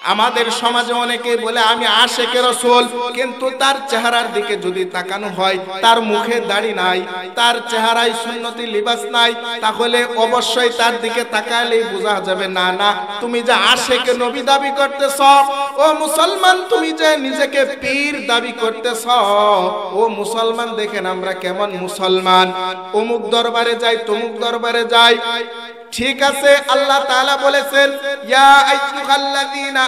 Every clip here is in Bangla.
আমাদের সমাজে অনেকে বলে আমি আশেকে রাসূল, কিন্তু তার চেহারার দিকে যদি তাকানো হয়, তার মুখে দাড়ি নাই, তার চেহারায় সুন্নতি লিবাস নাই, তাহলে অবশ্যই তার দিকে তাকালেই বোঝা যাবে না না তুমি যে আশেকে নবী দাবি করতেছ। ও মুসলমান, তুমি যে নিজেকে পীর দাবি করতেছ, ও মুসলমান দেখেন আমরা কেমন মুসলমান, অমুক দরবারে যাই তমুক দরবারে যাই। ঠিক আছে, আল্লাহ তাআলা বলেছেন ইয়া আইয়ুহাল্লাযীনা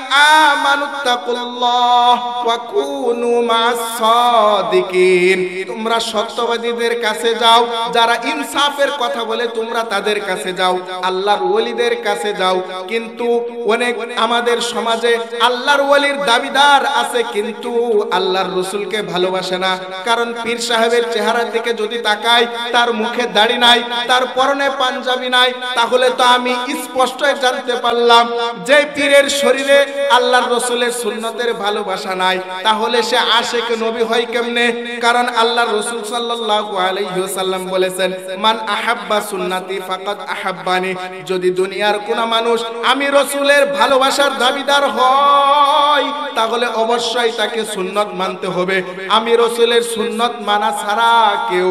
আমানুত্তাকুল্লাহ ওয়া কুনু মা'আস সাদিকিন, তোমরা সত্যবাদীদের কাছে যাও, যারা ইনসাফের কথা বলে তোমরা তাদের কাছে যাও, আল্লাহর ওলিদের কাছে যাও। কিন্তু অনেক আমাদের সমাজে আল্লাহর ওলির দাবিদার আছে কিন্তু আল্লাহর রাসূলকে ভালোবাসে না। কারণ পীর সাহেবের চেহারার দিকে যদি তাকাই, তার মুখে দাড়ি নাই, তার পরনে পাঞ্জাবি নাই, তাহলে তো আমি স্পষ্টই জানতে পারলাম যে পীরের শরীরে আল্লাহর রাসূলের সুন্নতের ভালোবাসা নাই, তাহলে সে আশিক নবী হয় কেমনে? কারণ আল্লাহর রাসূল সাল্লাল্লাহু আলাইহি ওয়াসাল্লাম বলেছেন মান আহাব্বা সুন্নতি ফাকাদ আহাব্বানি, যদি দুনিয়ার কোন মানুষ আমি রাসূলের ভালোবাসার দাবিদার হয় তাহলে অবশ্যই তাকে সুন্নত মানতে হবে। আমি রাসূলের সুন্নত মানা ছাড়া কেউ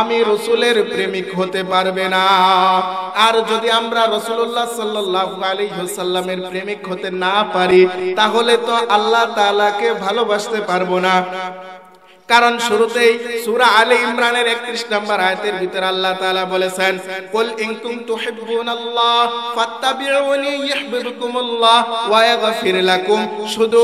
আমি রাসূলের প্রেমিক হতে পারবে না। আর যদি আমরা রাসূলুল্লাহ সাল্লাল্লাহু আলাইহি ওয়াসাল্লামের প্রেমিক হতে না পারি, তাহলে তো আল্লাহ তাআলাকে ভালোবাসতে পারবো না। কারণ শুরুতেই সূরা আলে ইমরানের 31 নম্বর আয়াতের ভিতরে আল্লাহ তাআলা বলেছেন কুল ইন কুনতুম তুহিব্বুনাল্লাহ ফাত্তাবিউনি ইউহিব্বুকুমুল্লাহ ওয়া ইয়াগফির লাকুম, শুধু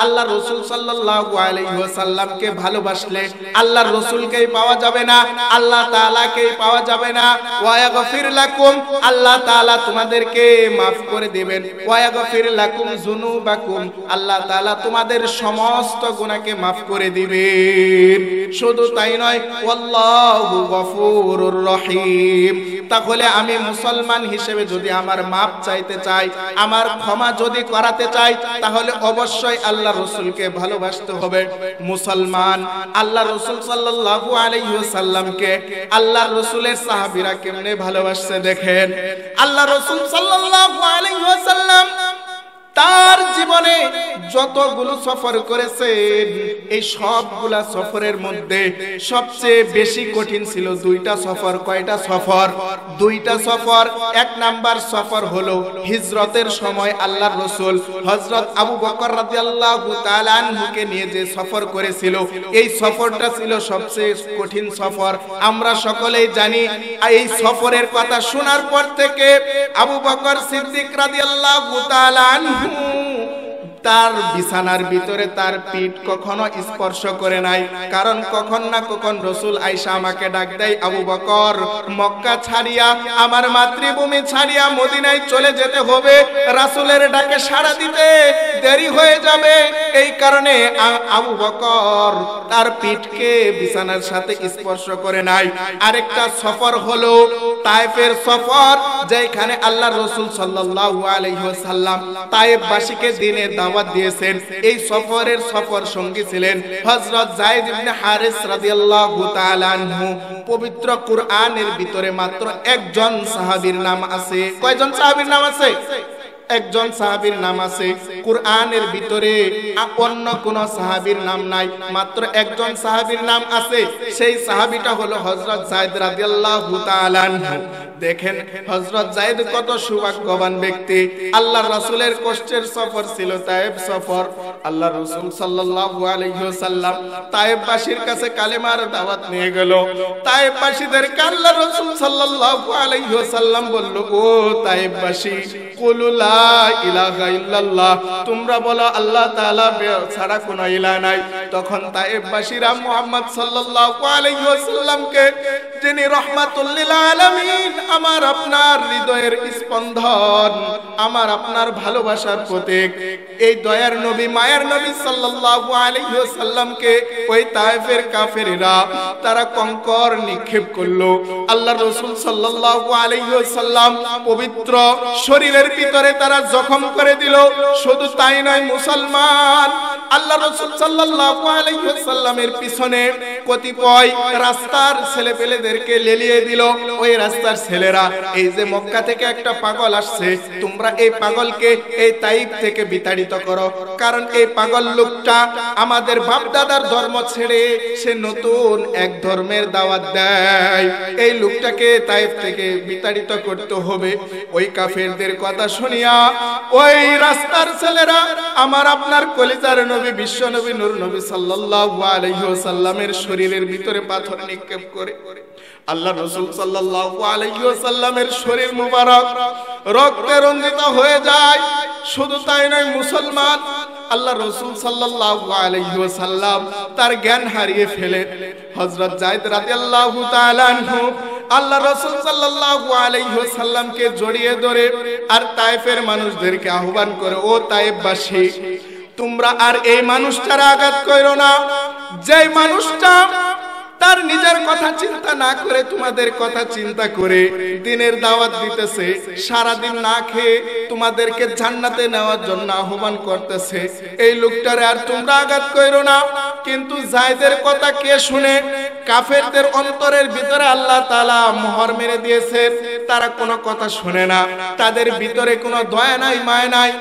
আল্লাহর রাসূল সাল্লাল্লাহু আলাইহি ওয়াসাল্লামকে ভালোবাসলে আল্লাহর রাসূলকেই পাওয়া যাবে না, আল্লাহ তাআলাকেই পাওয়া যাবে না। ওয়া ইয়াগফির লাকুম, আল্লাহ তাআলা তোমাদেরকে maaf করে দিবেন। ওয়া ইয়াগফির লাকুম যুনুবাকুম, আল্লাহ তাআলা তোমাদের সমস্ত গুনাহকে maaf করে দিবেন। শুধু তাই নয় আল্লাহু গফুরুর রহিম, তাহলে আমি মুসলমান হিসেবে যদি আমার মাপ চাইতে চাই, আমার ক্ষমা যদি করাতে চাই, তাহলে অবশ্যই আল্লাহর রাসূলকে ভালোবাসতে হবে। মুসলমান আল্লাহর রাসূল সাল্লাল্লাহু আলাইহি ওয়াসাল্লামকে আল্লাহর রাসূলের সাহাবীরা কেমনে ভালোবাসছে দেখেন। আল্লাহর রাসূল সাল্লাল্লাহু আলাইহি ওয়াসাল্লাম তার জীবনে যতগুলো সফর করেছেন, এই সবগুলা সফরের মধ্যে সবচেয়ে বেশি কঠিন ছিল দুইটা সফর। কয়টা সফর? দুইটা সফর। এক নাম্বার সফর হলো হিজরতের সময় আল্লাহর রাসূল হযরত আবু বকর রাদিয়াল্লাহু তাআলা আনহুকে নিয়ে যে সফর করেছিল, এই সফরটা ছিল সবচেয়ে কঠিন সফর। আমরা সকলেই জানি। এই সফরের কথা শোনার পর থেকে আবু বকর সিদ্দিক রাদিয়াল্লাহু তাআলা আনহু তার বিছানার ভিতরে তার পিঠ কখনো স্পর্শ করে নাই। কারণ কখন না কখন রাসূল আয়েশা আমাকে ডাক দেয়, আবু বকর মক্কা ছাড়িয়া আমার মাতৃভূমি ছাড়িয়া মদিনায় চলে যেতে হবে, রাসূলের ডাকে সাড়া দিতে দেরি হয়ে যাবে। এই কারণে আবু বকর তার পিঠকে বিছানার সাথে স্পর্শ করে নাই। আরেকটা সফর হলো তায়েফের সফর, যেখানে আল্লাহর রাসূল সাল্লাল্লাহু আলাইহি ওয়াসাল্লাম তায়েফবাসীকে দ্বীনের দাওয়াত দিয়েছেন। এই সফরের সফর সঙ্গী ছিলেন হযরত যায়েদ ইবনে হারিস রাদিয়াল্লাহু তাআলা আনহু। পবিত্র কুরআনের ভিতরে মাত্র একজন সাহাবীর নাম আছে। কয়জন সাহাবীর নাম আছে? একজন সাহাবীর নাম আছে। কুরআনের ভিতরে অন্য কোন সাহাবীর নাম নাই, মাত্র একজন সাহাবীর নাম আছে। সেই সাহাবীটা হলো হযরত যায়েদ রাদিয়াল্লাহু তাআলা আনহু। দেখেন হযরত যায়েদ কত সৌভাগ্যবান ব্যক্তি। আল্লাহর রাসূলের কষ্টের সফর ছিল তায়েফ সফর। আল্লাহর রাসূল সাল্লাল্লাহু আলাইহি ওয়াসাল্লাম তায়েফবাসীর কাছে কালেমার দাওয়াত নিয়ে গেল। তায়েফবাসীদেরকে আল্লাহর রাসূল সাল্লাল্লাহু আলাইহি ওয়াসাল্লাম বলল, ও তায়েফবাসী, কুলু লা ইলাহা ইল্লাল্লাহ, তোমরা বলো আল্লাহ তাআলা ছাড়া কোনো ইলাহ নাই। তখন তায়েফবাসীরা মুহাম্মদ সাল্লাল্লাহু আলাইহি ওয়াসাল্লামকে, যিনি রাহমাতুল লিল আলামিন, আমার আপনার হৃদয়ের স্পন্দন, আমার আপনার ভালোবাসার প্রতীক, এই দয়ার নবী মায়ের নবী সাল্লাল্লাহু আলাইহি ওয়াসাল্লামকে ওই তায়েফের কাফেররা তারা কঙ্কর নিক্ষেপ করলো। আল্লাহর রাসূল সাল্লাল্লাহু আলাইহি ওয়াসাল্লাম পবিত্র শরীরের ভিতরে তারা জখম করে দিল। শুধু তাই নয় মুসলমান, আল্লাহ রাসূল সাল্লাল্লাহু আলাইহি ওয়াসাল্লামের পিছনে কতিপয় রাস্তার ছেলেপেলেদেরকে লেলিয়ে দিল। ওই রাস্তার ছেলেরা, এই যে মক্কা থেকে একটা পাগল আসছে, তোমরা এই পাগলকে এই তাইফ থেকে বিতাড়িত করো, কারণ এই পাগল লোকটা আমাদের বাপদাদার ধর্ম ছেড়ে সে নতুন এক ধর্মের দাওয়াত দেয়, এই লোকটাকে তাইফ থেকে বিতাড়িত করতে হবে। ওই কাফেরদের কথা শুনিয়া ওই রাস্তার ছেলেরা আমার আপনার কলিজার নবী বিশ্ব নবী নূর নবী সাল্লাল্লাহু আলাইহি ওয়াসাল্লামের শরীরের ভিতরে পাথর নিক্ষেপ করে আল্লাহ রাসূল সাল্লাল্লাহু আলাইহি ওয়াসাল্লামের শরীর মুবারক রক্তে রঞ্জিত হয়ে যায়। শুধু তাই নয়, মুসলমান আল্লাহ রাসূল সাল্লাল্লাহু আলাইহি ওয়াসাল্লাম তার জ্ঞান হারিয়ে ফেলে হযরত যায়েদ রাদিয়াল্লাহু তাআলা আনহু আল্লাহ রাসূল সাল্লাল্লাহু আলাইহি ওয়াসাল্লামকে জড়িয়ে ধরে আর তায়েফের মানুষদেরকে আহ্বান করে, ও তায়েফবাসী, তোমরা আর এই মানুষটার আঘাত করো না, যেই মানুষটা তার নিজের কথা চিন্তা না করে তোমাদের কথা চিন্তা করে দিনের দাওয়াত দিতেছে, সারা দিন না খেয়ে তোমাদেরকে জান্নাতে নেওয়ার জন্য আহ্বান করতেছে, এই লোকটারে আর তোমরা আঘাত করো না। কিন্তু যায়েদের কথা কে শুনে? কাফেরদের অন্তরের ভিতরে আল্লাহ তাআলা মোহর মেরে দিয়েছেন, তারা কোনো কথা শুনে না, তাদের ভিতরে কোনো দয়া নাই, মায়া নাই।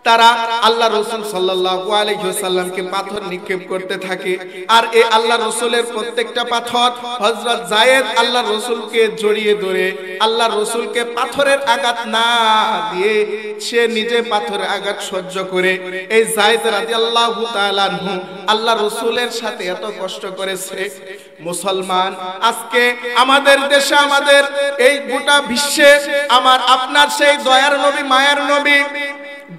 তারা আল্লাহ রাসূল সাল্লাল্লাহু আলাইহি ওয়াসাল্লামকে পাথর নিক্ষেপ করতে থাকে। আর এই আল্লাহ রাসূলের প্রত্যেকটা পাথর হযরত যায়েদ আল্লাহ রাসূলকে জড়িয়ে ধরে আল্লাহ রাসূলকে পাথরের আঘাত না দিয়ে সে নিজে পাথরের আঘাত সহ্য করে এই যায়েদ রাদিয়াল্লাহু তাআলা আনহু আল্লাহ রাসূলের সাথে এত কষ্ট করেছে। মুসলমান, আজকে আমাদের দেশে, আমাদের এই গোটা বিশ্বে আমার আপনার সেই দয়ার নবী, মায়ার নবী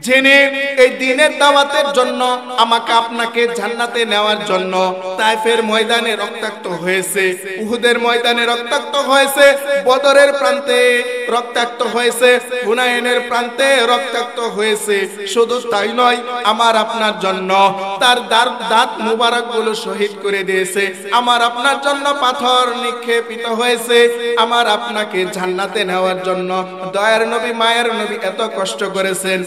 যিনি এই দ্বীনের দাওয়াতের জন্য আমাকে আপনাকে জান্নাতে নেওয়ার জন্য তায়েফের ময়দানে রক্তাক্ত হয়েছে, উহুদের ময়দানে রক্তাক্ত হয়েছে, বদরের প্রান্তে রক্তাক্ত হয়েছে, হুনাইনের প্রান্তে রক্তাক্ত হয়েছে। শুধু তাই নয়, আমার আপনার জন্য তার দাঁত মুবারকগুলো শহীদ করে দিয়েছে, আমার আপনার জন্য পাথর নিক্ষেপিত হয়েছে, আমার আপনাকে জান্নাতে নেওয়ার জন্য দয়ার নবী, মায়ের নবী এত কষ্ট করেছেন।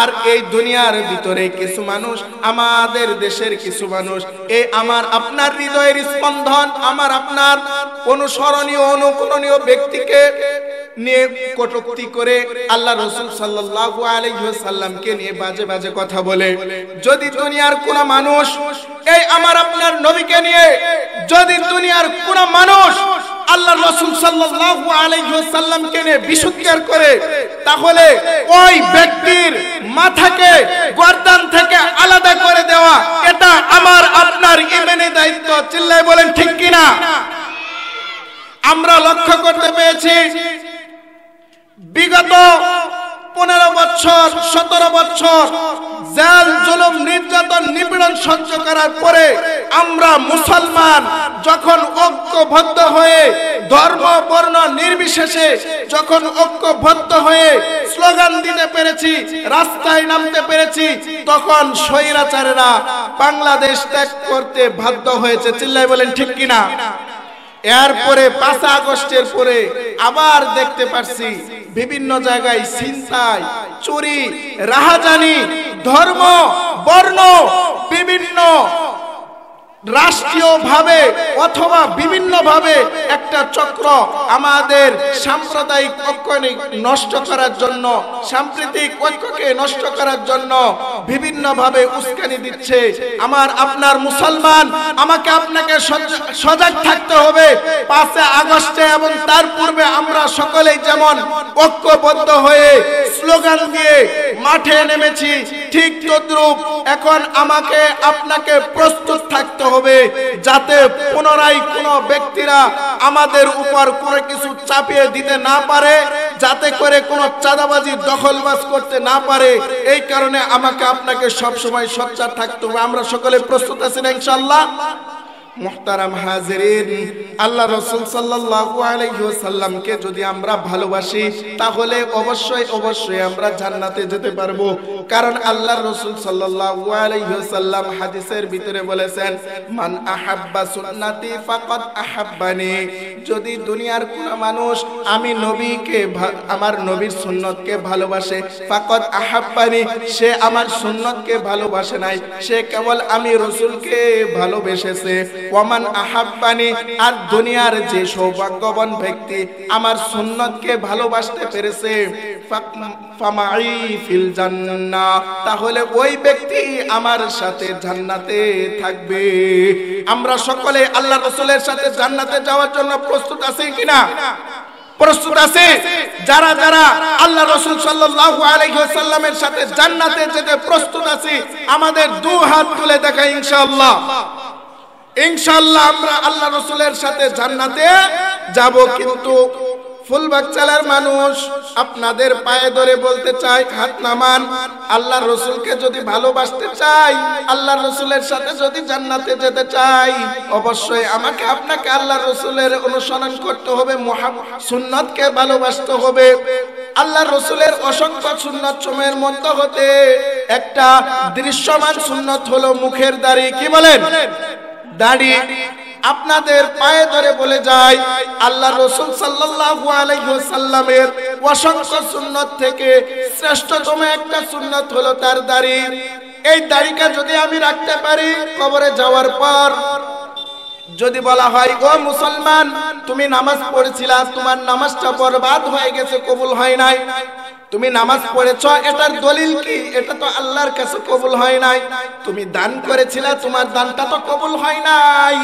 আর এই দুনিয়ার ভিতরে কিছু মানুষ, আমাদের দেশের কিছু মানুষ, এই আমার আপনার হৃদয়ের স্পন্দন, আমার আপনার অনুসরণীয় অনুকরণীয় ব্যক্তিকে নিয়ে কটূক্তি করে আল্লাহ রাসূল সাল্লাল্লাহু আলাইহি ওয়াসাল্লামকে নিয়ে বাজে বাজে কথা বলে। যদি দুনিয়ার কোন মানুষ এই আমার আপনার নবীকে নিয়ে, যদি দুনিয়ার কোন মানুষ আল্লাহ রাসূল সাল্লাল্লাহু আলাইহি ওয়াসাল্লামকে নিয়ে বিশুদ্ধার করে, তাহলে ওই ব্যক্তির মাথাকে গর্দান থেকে আলাদা করে দেওয়া, এটা আমার আপনার ইমানি দায়িত্ব। চিল্লায় বলেন ঠিক কিনা? আমরা লক্ষ্য করতে পেরেছি বিগত 15 বছর 17 বছর জেল, জুলুম, নির্যাতন, নিপীড়ন সহ্য করার পরে আমরা মুসলমান যখন ঐক্যবদ্ধ হয়ে ধর্ম বর্ণ নির্বিশেষে যখন ঐক্যবদ্ধ হয়ে স্লোগান দিতে পেরেছি, রাস্তায় নামতে পেরেছি, তখন স্বৈরাচারেরা বাংলাদেশ ত্যাগ করতে বাধ্য হয়েছে। চিল্লায় বলেন ঠিক কিনা? এরপরে 5 আগস্টের পরে আবার দেখতে পাচ্ছি বিভিন্ন জায়গায় ছিনতাই, চুরি, রাহাজানি, ধর্ম বর্ণ বিভিন্ন রাষ্ট্রীয়ভাবে অথবা বিভিন্নভাবে একটা চক্র আমাদের সাম্প্রদায়িক ঐক্যকে নষ্ট করার জন্য, সাম্প্রতিক ঐক্যকে নষ্ট করার জন্য বিভিন্নভাবে উস্কানি দিচ্ছে। আমার আপনার মুসলমান, আমাকে আপনাকে সজাগ থাকতে হবে। 5 আগস্টে এবং তার পূর্বে আমরা সকলেই যেমন ঐক্যবদ্ধ হয়ে স্লোগান দিয়ে মাঠে নেমেছি, ঠিক তদ্রূপ এখন আমাকে আপনাকে প্রস্তুত থাকতে হবে, যাতে পুনরায় কোনো ব্যক্তিরা আমাদের উপর কোনো কিছু চাপিয়ে দিতে না পারে, যাতে করে কোনো চাঁদাবাজি, দখলবাজ করতে না পারে। এই কারণে আমাকে আপনাকে সব সময় সোচ্চার থাকতে হবে। আমরা সকলে প্রস্তুত আছি না ইনশাআল্লাহ? মুহতারাম হাজিরিন, আল্লাহ রাসূল সাল্লাল্লাহু আলাইহি ওয়াসাল্লামকে যদি আমরা ভালোবাসি তাহলে অবশ্যই অবশ্যই আমরা জান্নাতে যেতে পারবো। কারণ আল্লাহ রাসূল সাল্লাল্লাহু আলাইহি ওয়াসাল্লাম হাদিসের ভিতরে বলেছেন, মান আহাব্বা সুন্নতি ফাকাদ আহাব্বানি। যদি দুনিয়ার কোন মানুষ আমি নবীকে আমার নবীর সুন্নতকে ভালোবাসে, ফাকাদ আহাব্বানি, সে আমার সুন্নতকে ভালোবাসে নাই, সে কেবল আমি রাসূলকে ভালোবেসেছে। ওয়ামান আহাব্বানি, আর দুনিয়ার যে সৌভাগ্যবান ব্যক্তি আমার সুন্নতকে ভালোবাসতে পেরেছে, ফামাই ফিল জান্নাহ, তাহলে ওই ব্যক্তি আমার সাথে জান্নাতে থাকবে। আমরা সকলে আল্লাহ রাসূলের সাথে জান্নাতে যাওয়ার জন্য প্রস্তুত আছি কিনা? প্রস্তুত আছে? যারা যারা আল্লাহ রাসূল সাল্লাল্লাহু আলাইহি ওয়াসাল্লামের সাথে জান্নাতে যেতে প্রস্তুত আছি আমাদের দুই হাত তুলে দেখাই ইনশাআল্লাহ। ইনশাআল্লাহ আমরা আল্লাহ রাসূলের সাথে জান্নাতে যাব। কিন্তু ফুলবাগচালার মানুষ আপনাদের পায়ে ধরে বলতে চাই, হাত নামান। আল্লাহ রাসূলকে যদি ভালোবাসতে চাই, আল্লাহ রাসূলের সাথে যদি জান্নাতে যেতে চাই, অবশ্যই আমাকে আপনাকে আল্লাহ রাসূলের অনুসরণ করতে হবে, সুন্নতকে ভালোবাসতে হবে। আল্লাহ রাসূলের অসংখ্য সুন্নত সময়ের মধ্যে হতে একটা দৃশ্যমান সুন্নত হলো মুখের দাড়ি। কি বলেন? দাড়ি। আপনাদের পায়ে ধরে বলে যায়, আল্লাহ রাসূল সাল্লাল্লাহু আলাইহি ওয়াসাল্লামের অসংখ্য সুন্নত থেকে শ্রেষ্ঠতম একটা সুন্নত হলো তার দাড়ি। এই দাড়িটা যদি আমি রাখতে পারি, কবরে যাওয়ার পর যদি বলা হয়, ও মুসলমান তুমি নামাজ পড়েছিলা, তোমার নামাজটা বরবাদ হয়ে গেছে, কবুল হয় নাই, তুমি নামাজ পড়েছ, এটার দলিল কি? এটা তো আল্লাহর কাছে কবুল হয় নাই। তুমি দান করেছিলা, তোমার দানটা তো কবুল হয় নাই।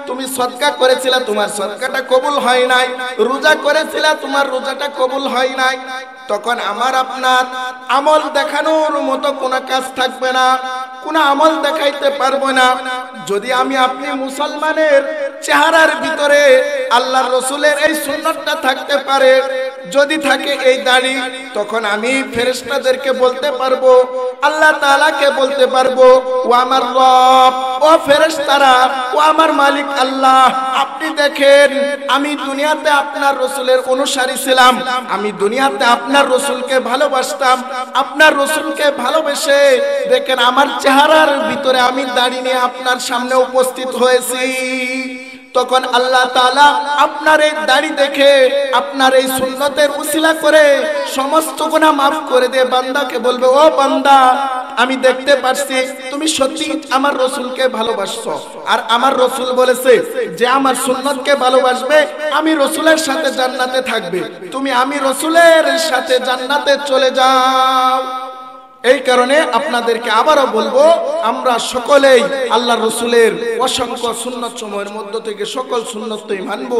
তুমি সদকা করেছিলা, তোমার সদকাটা কবুল হয় নাই। রোজা করেছিলা, তোমার রোজাটা কবুল হয় নাই। তখন আমার আপনার আমল দেখানোর মতো কোনো কাজ থাকবে না, কোনো আমল দেখাইতে পারবো না। যদি আমি আপনি মুসলমানের চেহারার ভিতরে আল্লাহর রাসূলের এই সুন্নতটা থাকতে পারে, যদি থাকে এই দাড়ি, তখন আমি ফেরেশতাদেরকে বলতে পারবো, আল্লাহ তাআলাকে বলতে পারবো, ও আমার রব, ও ফেরেশতারা, ও আমার মালিক আল্লাহ, আপনি দেখেন আমি দুনিয়াতে আপনার রাসূলের অনুসারী ছিলাম, আমি দুনিয়াতে আপনার রাসূলকে ভালোবাসতাম, আপনার রাসূলকে ভালোবেসে দেখেন আমার চেহারার ভিতরে আমি দাড়ি নিয়ে আপনার সামনে উপস্থিত হয়েছি। তখন আল্লাহ তাআলা আপনার এই দাড়ি দেখে, আপনার এই সুন্নতের উসিলা করে সমস্ত গুনাহ maaf করে দিয়ে বান্দাকে বলবে, ও বান্দা, আমি দেখতে পাচ্ছি তুমি সত্যি আমার রাসূলকে ভালোবাসছো, আর আমার রাসূল বলেছে যে আমার সুন্নতকে ভালোবাসবে আমি রাসূলের সাথে জান্নাতে থাকবে, তুমি আমি রাসূলের সাথে জান্নাতে চলে যাও। এই কারণে আপনাদেরকে আবারও বলবো, আমরা সকলেই আল্লাহ রাসূলের অসংখ্য সুন্নত সময়ের মধ্য থেকে সকল সুন্নতই মানবো।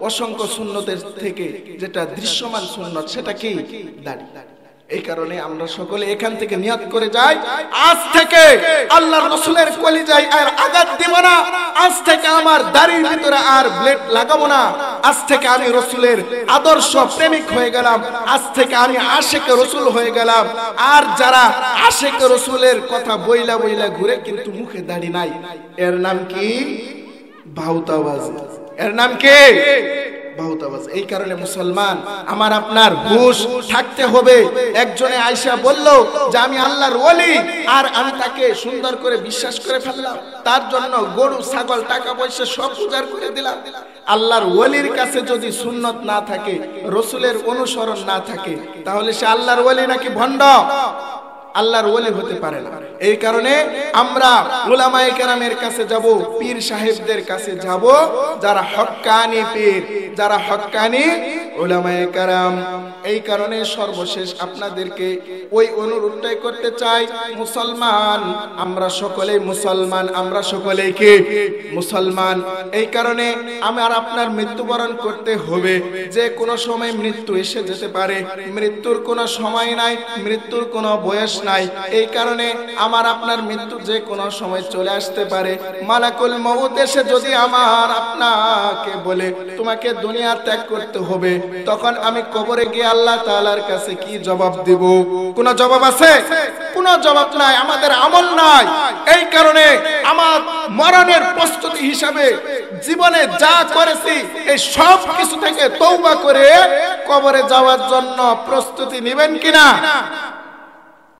অসংখ্য সুন্নতের থেকে যেটা দৃশ্যমান সুন্নত সেটা কি? দাড়ি। এই কারণে আমরা সকলে এখান থেকে নিয়ত করে যাই, আজ থেকে আল্লাহর রাসূলের কলিজায় আর আঘাত দিব না, আজ থেকে আমার দাড়ির ভিতরে আর ব্লেড লাগাবো না, আজ থেকে আমি রাসূলের আদর্শ প্রেমিক হয়ে গেলাম, আজ থেকে আমি আশিক রাসূল হয়ে গেলাম। আর যারা আশিক রাসূলের কথা বইলা বইলা ঘুরে কিন্তু মুখে দাড়ি নাই, এর নাম কি? ভাউতাবাজি। এর নাম কি? ভাউতাবাজ। এই কারণে মুসলমান আমার আপনার হুঁশ থাকতে হবে। একজনে আয়েশা বলল যে আমি আল্লাহর ওলি, আর আমি তাকে সুন্দর করে বিশ্বাস করে ফেললাম, তার জন্য গরু ছাগল টাকা পয়সা সব উজাড় করে দিলাম। আল্লাহর ওলির কাছে যদি সুন্নত না থাকে, রাসূলের অনুসরণ না থাকে, তাহলে সে আল্লাহর ওলি নাকি ভণ্ড? আল্লাহর ওলি হতে পারে না। এই কারণে আমরা উলামায়ে কেরামের কাছে যাব, পীর সাহেবদের কাছে যাব, যারা হক্কানি পীর, যারা হক্কানি উলামায়ে কেরাম। এই কারণে সর্বশেষ আপনাদেরকে ওই অনুরোধটাই করতে চাই, মুসলমান আমরা সকলেই মুসলমান, আমরা সকলেই কি? মুসলমান। এই কারণে আমার আপনার মৃত্যুবরণ করতে হবে, যে কোনো সময় মৃত্যু এসে যেতে পারে, মৃত্যুর কোনো সময় নাই, মৃত্যুর কোনো বয়স নাই। এই কারণে আমার আপনার মৃত্যু যে কোনো সময় চলে আসতে পারে। মালাকুল মউত এসে যদি আমার আপনাকে বলে তোমাকে দুনিয়া ত্যাগ করতে হবে, তখন আমি কবরে গিয়ে আল্লাহ তাআলার কাছে কি জবাব দিব? কোন জবাব আছে? কোনো জবাব নাই, আমাদের আমল নাই। এই কারণে আমার মরণের প্রস্তুতি হিসাবে জীবনে যা করেছি এই সব কিছু থেকে তওবা করে কবরে যাওয়ার জন্য প্রস্তুতি নেবেন কিনা?